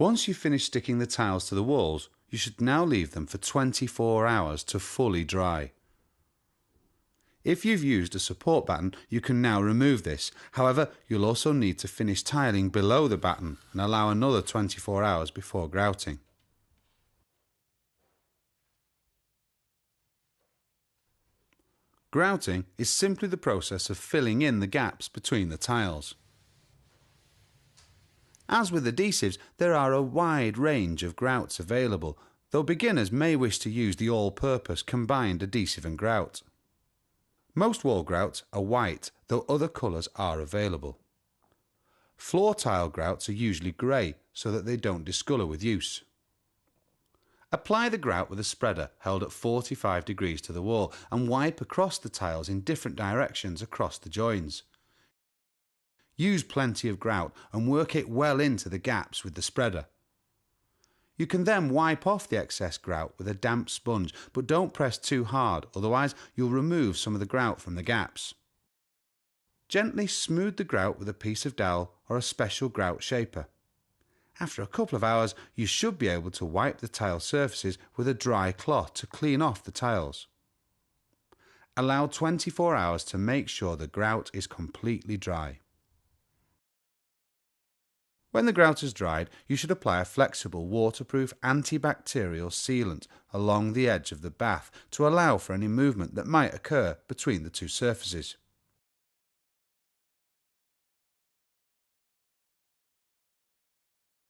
Once you've finished sticking the tiles to the walls, you should now leave them for 24 hours to fully dry. If you've used a support batten, you can now remove this. However, you'll also need to finish tiling below the batten and allow another 24 hours before grouting. Grouting is simply the process of filling in the gaps between the tiles. As with adhesives, there are a wide range of grouts available, though beginners may wish to use the all-purpose combined adhesive and grout. Most wall grouts are white, though other colours are available. Floor tile grouts are usually grey, so that they don't discolour with use. Apply the grout with a spreader held at 45 degrees to the wall and wipe across the tiles in different directions across the joins. Use plenty of grout and work it well into the gaps with the spreader. You can then wipe off the excess grout with a damp sponge, but don't press too hard, otherwise you'll remove some of the grout from the gaps. Gently smooth the grout with a piece of dowel or a special grout shaper. After a couple of hours, you should be able to wipe the tile surfaces with a dry cloth to clean off the tiles. Allow 24 hours to make sure the grout is completely dry. When the grout is dried, you should apply a flexible, waterproof, antibacterial sealant along the edge of the bath to allow for any movement that might occur between the two surfaces.